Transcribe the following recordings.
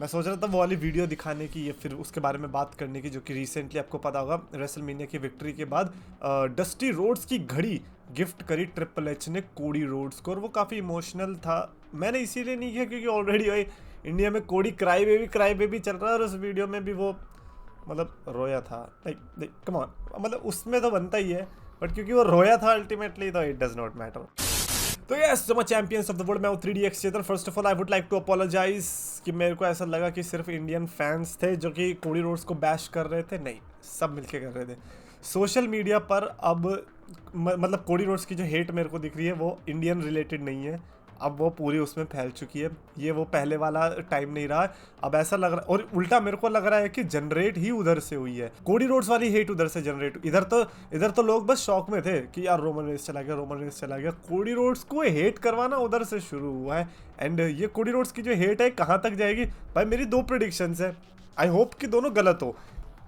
मैं सोच रहा था वो वाली वीडियो दिखाने की या फिर उसके बारे में बात करने की, जो कि रिसेंटली आपको पता होगा रेसलमेनिया की विक्ट्री के बाद डस्टी रोड्स की घड़ी गिफ्ट करी ट्रिपल एच ने कोडी रोड्स को, और वो काफ़ी इमोशनल था। मैंने इसीलिए नहीं किया क्योंकि ऑलरेडी भाई इंडिया में कोडी क्राई बेबी चल रहा है, और उस वीडियो में भी वो मतलब रोया था। लाइक कम ऑन, मतलब उसमें तो बनता ही है, बट क्योंकि वो रोया था अल्टीमेटली तो इट डज नॉट मैटर। तो यस, जो मैं चैंपियंस ऑफ द वर्ल्ड, मैं हूँ 3DX Chetan. First of all I would like to apologise कि मेरे को ऐसा लगा कि सिर्फ इंडियन फैंस थे जो कि कोडी रोड्स को बैश कर रहे थे। नहीं, सब मिलके कर रहे थे। सोशल मीडिया पर अब मतलब कोडी रोड्स की जो हेट मेरे को दिख रही है वो इंडियन रिलेटेड नहीं है, अब वो पूरी उसमें फैल चुकी है। ये वो पहले वाला टाइम नहीं रहा। अब ऐसा लग रहा है, और उल्टा मेरे को लग रहा है कि जनरेट ही उधर से हुई है। कोडी रोड्स वाली हेट उधर से जनरेट, इधर तो लोग बस शौक में थे कि यार रोमन रेंस चला गया। कोडी रोड्स को हेट करवाना उधर से शुरू हुआ है। एंड ये कोडी रोड्स की जो हेट है कहाँ तक जाएगी भाई, मेरी 2 प्रेडिक्शंस है। आई होप कि दोनों गलत हो,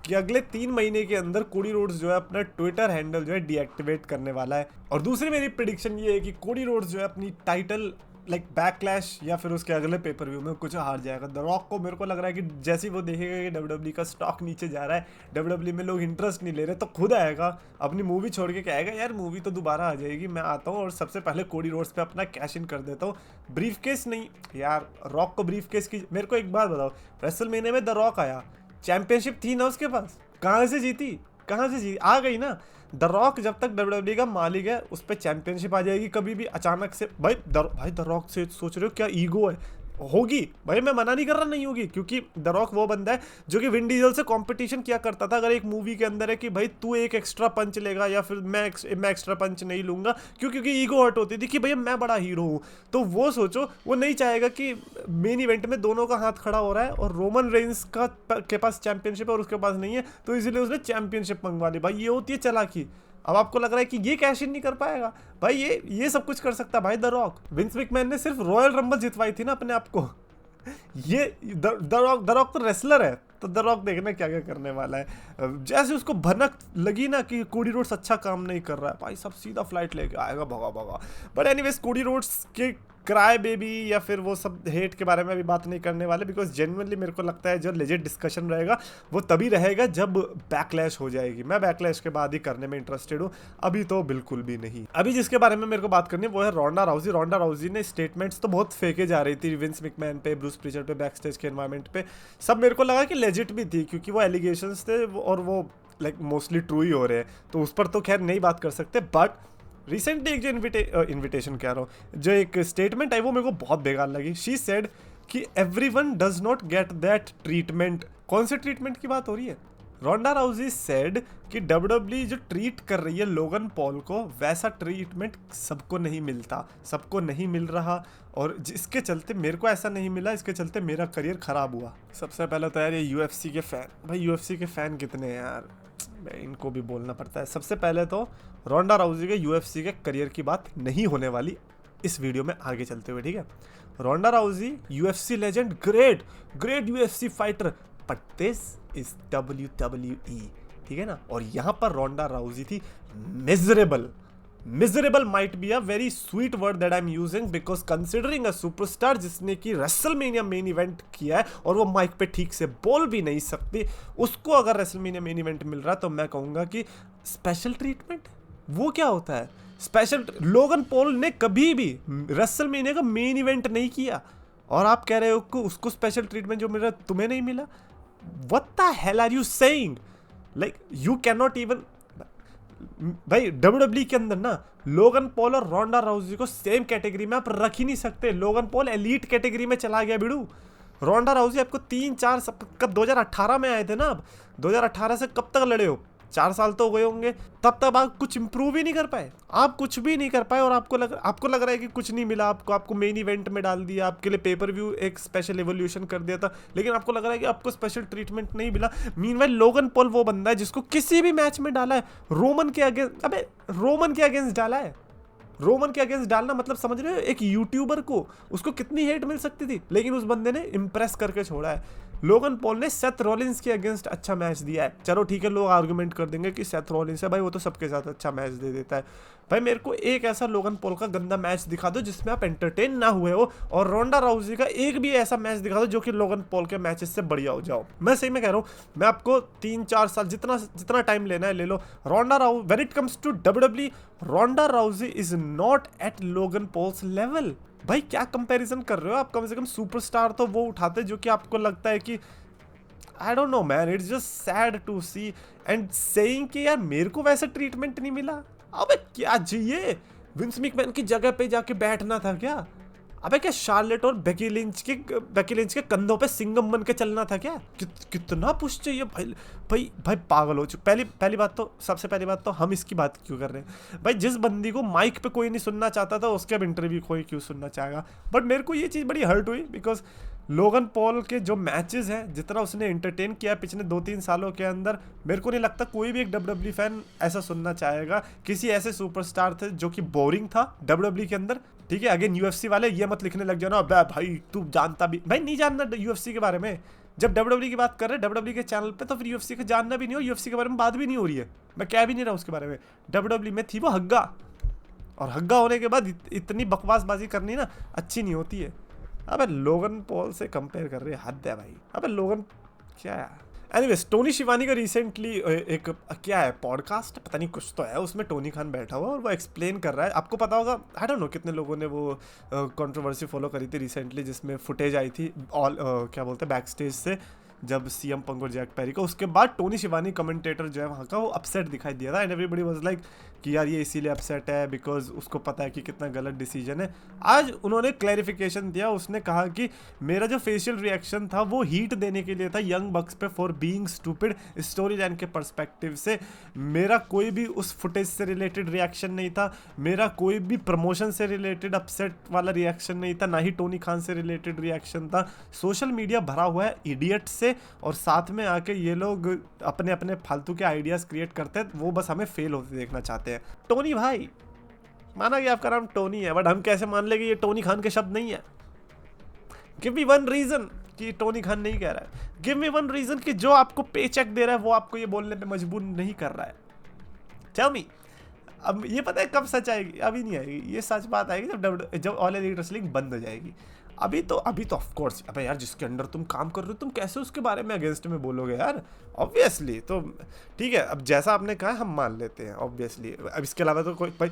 कि अगले 3 महीने के अंदर कोडी रोड्स जो है अपना ट्विटर हैंडल जो है डीएक्टिवेट करने वाला है। और दूसरी मेरी प्रेडिक्शन ये है कि कोडी रोड्स जो है अपनी टाइटल लाइक बैकलैश या फिर उसके अगले पेपर व्यू में कुछ हार जाएगा। द रॉक को मेरे को लग रहा है कि जैसे ही वो देखेगा कि डब्ल्यूडब्ल्यूई का स्टॉक नीचे जा रहा है, डब्ल्यूडब्ल्यूई में लोग इंटरेस्ट नहीं ले रहे, तो खुद आएगा अपनी मूवी छोड़ के कहेगा यार मूवी तो दोबारा आ जाएगी, मैं आता हूँ और सबसे पहले कोडी रोड्स पे अपना कैश इन कर देता हूँ। ब्रीफ केस नहीं यार, रॉक को ब्रीफ केस की। मेरे को एक बात बताओ, रेसलमेनिया में द रॉक आया, चैंपियनशिप थी ना उसके पास, कहाँ से जीती? आ गई ना। द रॉक जब तक डब्ल्यूडब्ल्यूई का मालिक है उस पर चैंपियनशिप आ जाएगी कभी भी अचानक से। भाई द रॉक से सोच रहे हो क्या ईगो है? होगी भाई, मैं मना नहीं कर रहा नहीं होगी, क्योंकि द रॉक वो बंदा है जो कि विन डीजल से कंपटीशन किया करता था। अगर एक मूवी के अंदर है कि भाई तू एक एक्स्ट्रा पंच लेगा या फिर मैं एक्स्ट्रा पंच नहीं लूंगा, क्योंकि ईगो हर्ट होती थी कि भैया मैं बड़ा हीरो हूँ। तो वो सोचो, वो नहीं चाहेगा कि मेन इवेंट में दोनों का हाथ खड़ा हो रहा है और रोमन रेंस का के पास चैंपियनशिप है और उसके पास नहीं है, तो इसीलिए उसने चैंपियनशिप मंगवा ली। भाई ये होती है चालाकी। अब आपको लग रहा है कि ये कैश इन नहीं कर पाएगा, भाई ये सब कुछ कर सकता है भाई द रॉक। विंस मैकमैन ने सिर्फ रॉयल रंबल जितवाई थी ना अपने आप को। ये द रॉक तो रेसलर है, तो द रॉक देखना क्या क्या करने वाला है। जैसे उसको भनक लगी ना कि कोडी रोड्स अच्छा काम नहीं कर रहा है, भाई सब सीधा फ्लाइट लेके आएगा भगा। बट एनीवेज, कोडी रोड्स के क्राई बेबी या फिर वो सब हेट के बारे में अभी बात नहीं करने वाले, बिकॉज जेन्युइनली मेरे को लगता है जो लेजिट डिस्कशन रहेगा वो तभी रहेगा जब बैकलैश हो जाएगी। मैं बैकलैश के बाद ही करने में इंटरेस्टेड हूँ, अभी तो बिल्कुल भी नहीं। अभी जिसके बारे में मेरे को बात करनी है वो है रोंडा राउजी। रोंडा राउजी ने स्टेटमेंट्स तो बहुत फेंके जा रही थी विंस मैकमैन पे, ब्रूस प्रीचर्ड पे, बैक स्टेज के एनवायरमेंट पे, सब मेरे को लगा कि लेजिट भी थी क्योंकि वो एलिगेशंस थे और वो लाइक मोस्टली ट्रू ही हो रहे हैं, तो उस पर तो खैर नहीं बात कर सकते। बट रिसेंटली एक जो इन्विटेशन कह रहा हूँ, जो एक स्टेटमेंट आई वो मेरे को बहुत बेकार लगी। शी सेड कि everyone does not get that treatment. कौन से ट्रीटमेंट की बात हो रही है? रोंडा राउजी सेड कि डब्ल्यूडब्ल्यूई जो ट्रीट कर रही है लोगन पॉल को, वैसा ट्रीटमेंट सबको नहीं मिलता, सबको नहीं मिल रहा, और जिसके चलते मेरे को ऐसा नहीं मिला, इसके चलते मेरा करियर खराब हुआ। सबसे पहले तो यार ये यूएफसी के फैन, भाई यूएफसी के फैन कितने हैं यार, इनको भी बोलना पड़ता है। सबसे पहले तो रोंडा राउजी के यूएफसी के करियर की बात नहीं होने वाली इस वीडियो में आगे चलते हुए, ठीक है। Ronda Rousey UFC legend, great UFC fighter, but this is WWE, ठीक है ना। और यहां पर रोंडा राउजी थी miserable might be a very sweet word that I'm using because considering a superstar जिसने की रेसलमेनिया मेन इवेंट किया है और वो माइक पे ठीक से बोल भी नहीं सकती, उसको अगर रेसलमेनिया मेन इवेंट मिल रहा है तो मैं कहूंगा कि स्पेशल ट्रीटमेंट। वो क्या होता है स्पेशल? लोगन पॉल ने कभी भी रेसलमेनिया का मेन इवेंट नहीं किया और आप कह रहे हो कि उसको स्पेशल ट्रीटमेंट जो मिल रहा है तुम्हें नहीं मिला? What the hell are you saying? Like you cannot even, भाई WWE के अंदर ना लोगन पॉल और रोंडा राउजी को सेम कैटेगरी में आप रख ही नहीं सकते। लोगन पॉल एलीट कैटेगरी में चला गया बिड़ू। रोंडा राउजी आपको 3-4 कब 2018 में आए थे ना, आप 2018 से कब तक लड़े हो? 4 साल तो हो गए होंगे, तब तक आप कुछ इंप्रूव ही नहीं कर पाए, आप कुछ भी नहीं कर पाए और आपको लग रहा है कि कुछ नहीं मिला आपको मेन इवेंट में डाल दिया, आपके लिए पेपर व्यू एक स्पेशल एवोल्यूशन कर दिया था, लेकिन आपको लग रहा है कि आपको स्पेशल ट्रीटमेंट नहीं मिला। मीनवाइल लोगन पॉल वो बंदा है जिसको किसी भी मैच में डाला है रोमन के अगेंस्ट, अबे रोमन के अगेंस्ट डाला है। रोमन के अगेंस्ट डालना मतलब समझ रहे हो, एक यूट्यूबर को उसको कितनी हेट मिल सकती थी, लेकिन उस बंदे ने इंप्रेस करके छोड़ा है। लोगन पॉल ने सेथ रॉलिंस के अगेंस्ट अच्छा मैच दिया है। चलो ठीक है, लोग आर्गुमेंट कर देंगे कि सेथ रॉलिंस है भाई, वो तो सबके साथ अच्छा मैच दे देता है। भाई मेरे को एक ऐसा लोगन पॉल का गंदा मैच दिखा दो जिसमें आप एंटरटेन ना हुए हो, और रोंडा राउजी का एक भी ऐसा मैच दिखा दो जो कि लोगन पॉल के मैचेस से बढ़िया हो जाओ। मैं सही में कह रहा हूँ, मैं आपको 3-4 साल जितना टाइम लेना है ले लो। रोंडा राउ when it comes to WWE, Ronda Rousey is not at Logan Paul's level. भाई क्या कंपैरिजन कर रहे हो आप? कम से कम सुपरस्टार तो वो उठाते जो कि आपको लगता है कि I don't know man, it's just sad to see and saying कि यार मेरे को वैसा ट्रीटमेंट नहीं मिला। अबे क्या चाहिए? विंस मैकमैन की जगह पे जाके बैठना था क्या? अबे क्या शार्लेट और बेकी लिंच के कंधों पे सिंगम बन के चलना था क्या? कितना पुश चाहिए भाई? भाई भाई पागल हो चुके। पहली बात तो, सबसे पहली बात तो हम इसकी बात क्यों कर रहे हैं भाई? जिस बंदी को माइक पे कोई नहीं सुनना चाहता था उसके अब इंटरव्यू कोई क्यों सुनना चाहेगा? बट मेरे को ये चीज़ बड़ी हर्ट हुई बिकॉज लोगन पॉल के जो मैचेस हैं, जितना उसने एंटरटेन किया पिछले 2-3 सालों के अंदर, मेरे को नहीं लगता कोई भी एक डब्ल्यूडब्ल्यूई फैन ऐसा सुनना चाहेगा। किसी ऐसे सुपरस्टार थे जो कि बोरिंग था डब्ल्यूडब्ल्यूई के अंदर। ठीक है, अगेन यूएफसी वाले ये मत लिखने लग जाना भाई तू जानता भी भाई, नहीं जानना यूएफसी के बारे में। जब डब्ल्यूडब्ल्यूई की बात कर रहे हैं डब्ल्यूडब्ल्यूई के चैनल पे, तो फिर यूएफसी का जानना भी नहीं हो, यूएफसी के बारे में बात भी नहीं हो रही है। मैं कह भी नहीं रहा उसके बारे में। डब्ल्यूडब्ल्यूई में थी वो हग्गा, और हग्गा होने के बाद इतनी बकवासबाजी करनी ना अच्छी नहीं होती है। अबे लोगन पॉल से कंपेयर कर रहे हैं, हद है भाई। अबे लोगन क्या है? एनीवेज, टोनी शिवानी का रिसेंटली एक क्या है पॉडकास्ट, पता नहीं कुछ तो है, उसमें टोनी खान बैठा हुआ और वो एक्सप्लेन कर रहा है। आपको पता होगा, आई डोंट नो कितने लोगों ने वो कंट्रोवर्सी फॉलो करी थी रिसेंटली, जिसमें फुटेज आई थी ऑल क्या बोलते हैं बैक स्टेज से, जब सीएम पंग और जैक पेरी को, उसके बाद टोनी शिवानी कमेंटेटर जो है वहाँ का, वो अपसेट दिखाई दिया था एंड एवरीबडी वाज लाइक कि यार ये इसीलिए अपसेट है बिकॉज उसको पता है कि कितना गलत डिसीजन है। आज उन्होंने क्लैरिफिकेशन दिया, उसने कहा कि मेरा जो फेशियल रिएक्शन था वो हीट देने के लिए था यंग बक्स पे for being stupid. Story line के पर्सपेक्टिव से मेरा कोई भी उस फुटेज से रिलेटेड रिएक्शन नहीं था, मेरा कोई भी प्रमोशन से रिलेटेड अपसेट वाला रिएक्शन नहीं था, ना ही टोनी खान से रिलेटेड रिएक्शन था। सोशल मीडिया भरा हुआ है इडियट से, और साथ में आके ये लोग अपने अपने फालतू के आइडियाज क्रिएट करते हैं, वो बस हमें फेल होते देखना चाहते हैं। टोनी भाई, माना कि आपका नाम टोनी है, बट हम कैसे मान ले कि ये टोनी खान के शब्द नहीं है? गिव मी वन रीजन कि टोनी खान नहीं कह रहा है। गिव मी वन रीजन कि जो आपको पे चेक दे रहा है वो आपको ये बोलने पे मजबूर नहीं कर रहा है। Tell me. अब ये पता है कब सच आएगी? अभी नहीं आएगी, ये सच बात आएगी जब ऑल एलीट रेसलिंग बंद हो जाएगी। अभी तो ऑफ कोर्स, अबे यार जिसके अंडर तुम काम कर रहे हो तुम कैसे उसके बारे में अगेंस्ट में बोलोगे यार? ऑब्वियसली। तो ठीक है, अब जैसा आपने कहा हम मान लेते हैं ऑब्वियसली। अब इसके अलावा तो कोई भाई,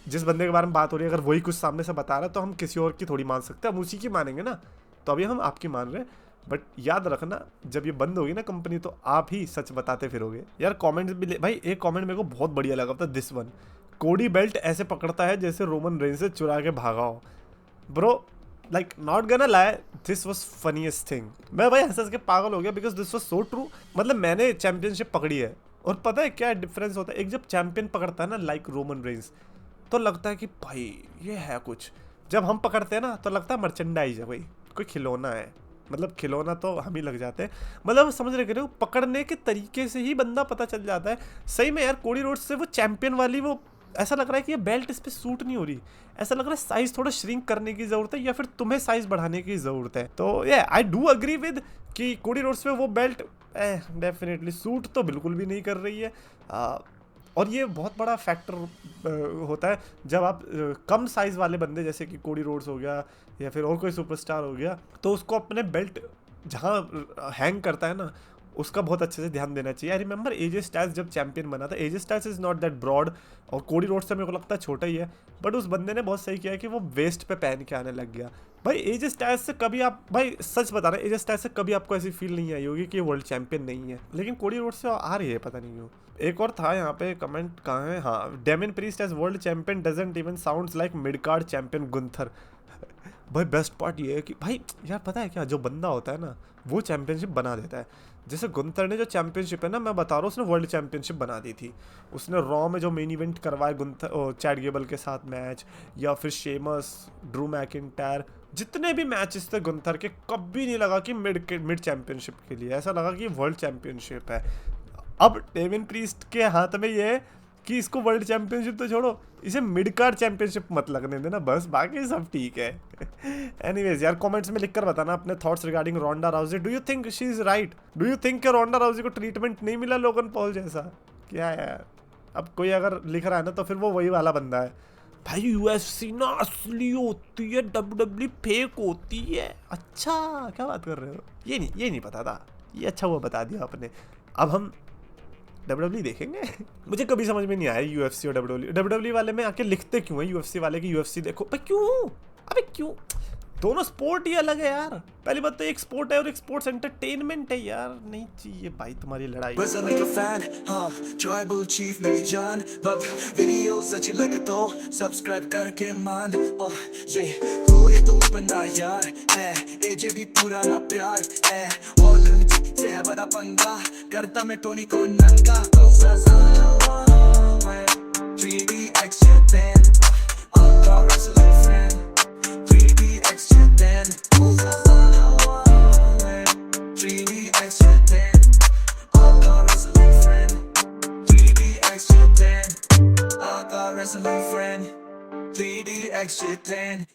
जिस बंदे के बारे में बात हो रही है अगर वही कुछ सामने से बता रहा है तो हम किसी और की थोड़ी मान सकते हैं, हम उसी की मानेंगे ना। तो अभी हम आपकी मान रहे हैं, बट याद रखना जब ये बंद होगी ना कंपनी तो आप ही सच बताते फिरोगे यार। कमेंट्स भी भाई, एक कमेंट मेरे को बहुत बढ़िया लगा था, दिस वन, कोडी बेल्ट ऐसे पकड़ता है जैसे रोमन रेंज से चुरा के भागा हो। Bro like not gonna lie, this was funniest thing. मैं भाई हंस के पागल हो गया because this was so true. मतलब मैंने चैंपियनशिप पकड़ी है और पता है क्या डिफरेंस होता है? एक जब चैंपियन पकड़ता है ना लाइक रोमन रेंज तो लगता है कि भाई ये है कुछ, जब हम पकड़ते हैं ना तो लगता है मर्चेंडाइज है, भाई कोई खिलौना है। मतलब खिलौना तो हम ही लग जाते हैं, मतलब समझ रहे हो, पकड़ने के तरीके से ही बंदा पता चल जाता है। सही में यार कोडी रोड्स से वो चैंपियन वाली वो ऐसा लग रहा है कि ये बेल्ट इस पर सूट नहीं हो रही, ऐसा लग रहा है साइज थोड़ा श्रिंक करने की जरूरत है या फिर तुम्हें साइज बढ़ाने की जरूरत है। तो ये आई डू अग्री विद कि कोडी रोड्स पे वो बेल्ट डेफिनेटली सूट तो बिल्कुल भी नहीं कर रही है। और ये बहुत बड़ा फैक्टर होता है जब आप कम साइज वाले बंदे जैसे कि कोडी रोड्स हो गया या फिर और कोई सुपरस्टार हो गया, तो उसको अपने बेल्ट जहाँ हैंग करता है ना उसका बहुत अच्छे से ध्यान देना चाहिए। आई रिमेंबर एजे स्टाइल्स जब चैंपियन बना था, AJ Styles is not that broad और कोडी रोड्स से मेरे को लगता है छोटा ही है, बट उस बंदे ने बहुत सही किया है कि वो वेस्ट पे पहन के आने लग गया। भाई एजे स्टाइल्स से कभी आप, भाई सच बता रहे हैं, एजे स्टाइल्स से कभी आपको ऐसी फील नहीं आई होगी कि वर्ल्ड चैंपियन नहीं है, लेकिन कोडी रोड्स से आ रही है, पता नहीं क्यों। एक और था यहाँ पे कमेंट, कहाँ है? हाँ, Damian Priest as world champion doesn't even sounds like mid card champion Gunther. भाई बेस्ट पार्ट ये है कि भाई यार पता है क्या, जो बंदा होता है ना वो चैंपियनशिप बना देता है। जैसे गुंथर ने जो चैंपियनशिप है ना, मैं बता रहा हूँ, उसने वर्ल्ड चैंपियनशिप बना दी थी। उसने रॉ में जो मेन इवेंट करवाए गुंथर चैट गेबल के साथ मैच, या फिर शेमस, ड्रू मैकिंटायर, जितने भी मैचेस थे गुंथर के, कभी नहीं लगा कि मिड चैंपियनशिप के लिए, ऐसा लगा कि वर्ल्ड चैंपियनशिप है। अब डेमिन प्रीस्ट के हाथ में ये है कि इसको वर्ल्ड चैंपियनशिप तो छोड़ो, इसे मिड कार्ड चैंपियनशिप मत लगने देना बस, बाकी सब ठीक है। एनीवेज यार, कमेंट्स में लिखकर बताना अपने thoughts regarding Ronda Rousey. Do you think she is right? Do you think कि रोंडा राउजी को ट्रीटमेंट नहीं मिला लोगन पॉल जैसा? क्या यार, अब कोई अगर लिख रहा है ना तो फिर वो वही वाला बंदा है। भाई यूएफसी ना असली होती है, डब्ल्यूडब्ल्यू फेक होती है। अच्छा, क्या बात कर रहे हो? ये नहीं पता था, ये अच्छा हुआ बता दिया आपने। अब हम डब्ल्यूडब्ल्यू देखेंगे। मुझे कभी समझ में नहीं आया यूएफसी और डब्ल्यूडब्ल्यू वाले में आके लिखते क्यों है यूएफसी वाले की यूएफसी देखो भाई, क्यों? अबे क्यों? दोनों स्पोर्ट ही अलग है यार। पहली बात तो एक स्पोर्ट है और एक स्पोर्ट्स एंटरटेनमेंट है यार, नहीं चाहिए भाई तुम्हारी लड़ाई। बस like a fan, tribal chief मेरी जान, बब वीडियोस अच्छी लगे तो सब्सक्राइब करके मान। ये कोई तो बंदा यार है, एजे भी पुराना प्यार है, और से है बड़ा पंगा, करता मैं टोनी को नंगा। 3D extra then, I'll wrestling friend, 3D extra then, 3D extra then, I'll wrestling friend, 3D extra then, I'll wrestling friend, 3D extra then.